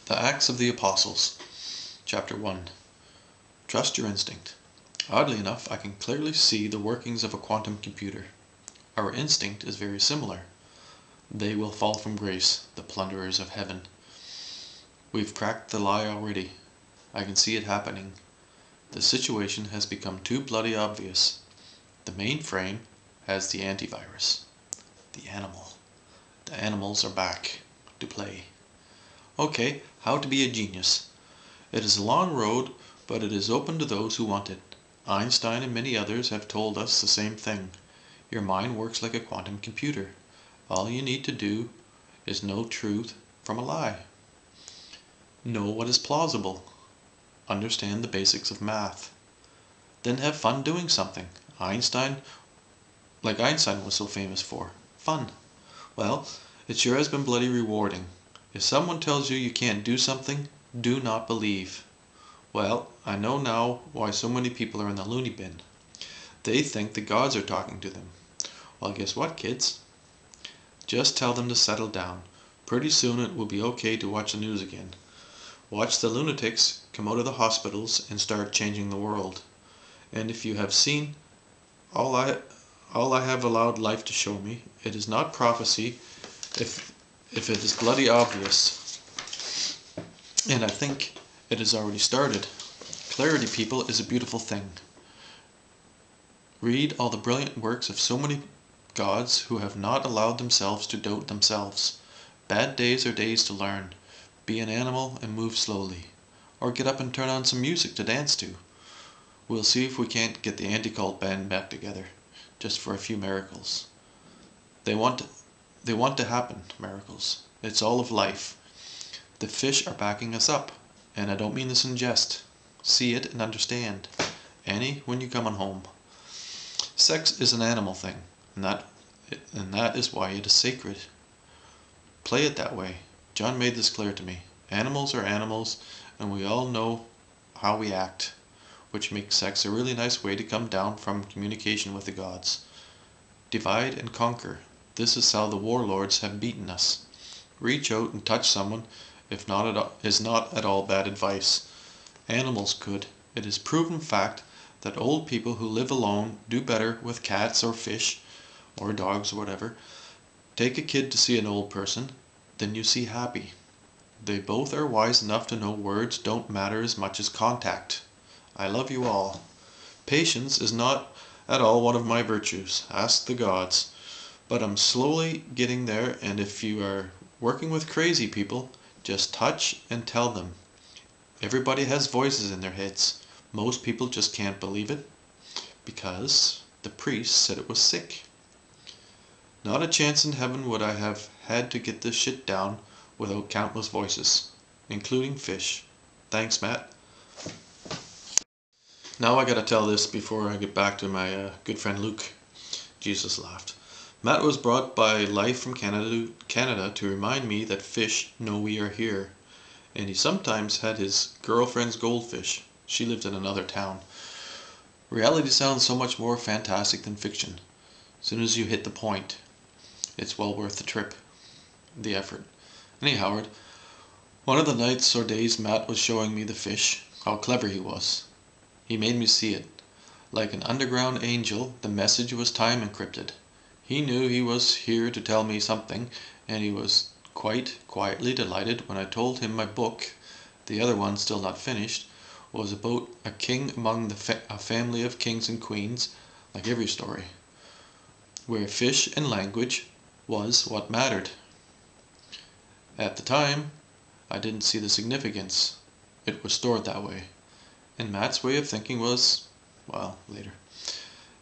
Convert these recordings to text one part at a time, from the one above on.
The Acts of the Apostles, Chapter 1. Trust your instinct. Oddly enough, I can clearly see the workings of a quantum computer. Our instinct is very similar. They will fall from grace, the plunderers of heaven. We've cracked the lie already. I can see it happening. The situation has become too bloody obvious. The mainframe has the antivirus. The animal. The animals are back to play. Okay, how to be a genius. It is a long road, but it is open to those who want it. Einstein and many others have told us the same thing. Your mind works like a quantum computer. All you need to do is know truth from a lie. Know what is plausible. Understand the basics of math. Then have fun doing something. Einstein was so famous for. Fun. Well, it sure has been bloody rewarding. If someone tells you you can't do something, do not believe. Well, I know now why so many people are in the loony bin. They think the gods are talking to them. Well, guess what, kids? Just tell them to settle down. Pretty soon it will be okay to watch the news again. Watch the lunatics come out of the hospitals and start changing the world. And if you have seen all I have allowed life to show me, it is not prophecy if it is bloody obvious. And I think it has already started. Clarity, people, is a beautiful thing. Read all the brilliant works of so many gods who have not allowed themselves to doubt themselves. Bad days are days to learn. Be an animal and move slowly. Or get up and turn on some music to dance to. We'll see if we can't get the anti-cult band back together, just for a few miracles. They want to happen, miracles. It's all of life. The fish are backing us up, and I don't mean this in jest. See it and understand. Annie, when you coming home? Sex is an animal thing, and that is why it is sacred. Play it that way. John made this clear to me. Animals are animals, and we all know how we act, which makes sex a really nice way to come down from communication with the gods. Divide and conquer. This is how the warlords have beaten us. Reach out and touch someone is not at all bad advice. Animals could. It is proven fact that old people who live alone do better with cats or fish or dogs or whatever. Take a kid to see an old person, then you see happy. They both are wise enough to know words don't matter as much as contact. I love you all. Patience is not at all one of my virtues. Ask the gods. But I'm slowly getting there, and if you are working with crazy people, just touch and tell them. Everybody has voices in their heads. Most people just can't believe it because the priest said it was sick. Not a chance in heaven would I have had to get this shit down without countless voices, including fish. Thanks, Matt. Now I gotta tell this before I get back to my good friend Luke. Jesus laughed. Matt was brought by life from Canada to remind me that fish know we are here, and he sometimes had his girlfriend's goldfish. She lived in another town. Reality sounds so much more fantastic than fiction. As soon as you hit the point, it's well worth the trip, the effort. Anyhow, Howard, one of the nights or days Matt was showing me the fish, how clever he was. He made me see it. Like an underground angel, the message was time encrypted. He knew he was here to tell me something, and he was quite quietly delighted when I told him my book, the other one still not finished, was about a king among a family of kings and queens, like every story, where fish and language was what mattered. At the time, I didn't see the significance. It was stored that way. And Matt's way of thinking was, well, later.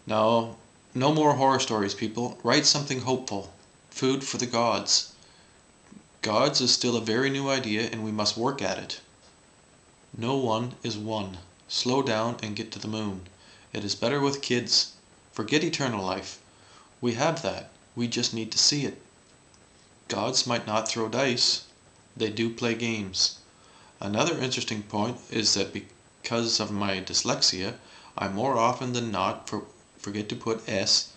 Now, no more horror stories, people. Write something hopeful. Food for the gods. Gods is still a very new idea, and we must work at it. No one is one. Slow down and get to the moon. It is better with kids. Forget eternal life. We have that. We just need to see it. Gods might not throw dice. They do play games. Another interesting point is that because of my dyslexia, I more often than not forget to put S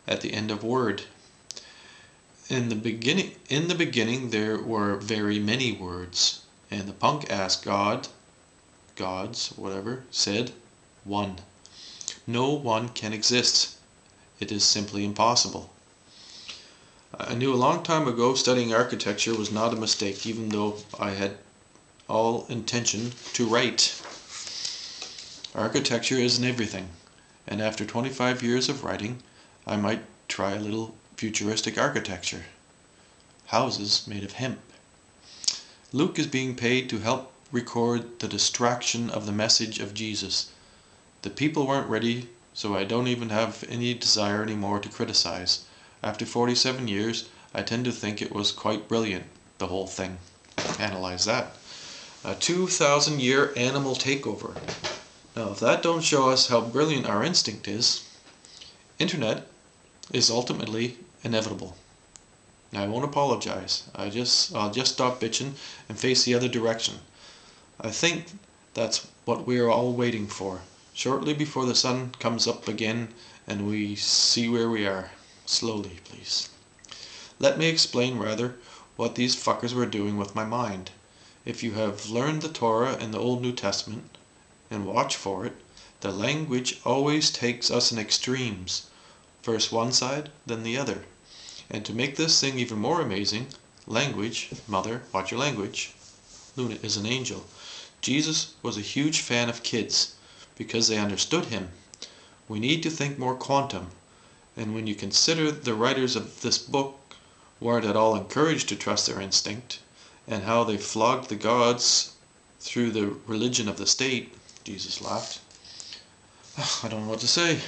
at the end of word. In the beginning there were very many words, And the punk asked gods, whatever, said, one. No one can exist. It is simply impossible. I knew a long time ago studying architecture was not a mistake, even though I had all intention to write. Architecture isn't everything, and after 25 years of writing, I might try a little futuristic architecture. Houses made of hemp. Luke is being paid to help record the distraction of the message of Jesus. The people weren't ready, so I don't even have any desire anymore to criticize. After 47 years, I tend to think it was quite brilliant, the whole thing. Analyze that. A 2,000-year animal takeover. Now, if that don't show us how brilliant our instinct is, internet is ultimately inevitable. I won't apologize. I'll just stop bitching and face the other direction. I think that's what we are all waiting for. Shortly before the sun comes up again and we see where we are. Slowly, please. Let me explain rather what these fuckers were doing with my mind. If you have learned the Torah and the Old New Testament, and watch for it, the language always takes us in extremes. First one side, then the other. And to make this thing even more amazing, language, mother, watch your language. Luna is an angel. Jesus was a huge fan of kids because they understood him. We need to think more quantum. And when you consider the writers of this book weren't at all encouraged to trust their instinct, and how they flogged the gods through the religion of the state, Jesus laughed. I don't know what to say.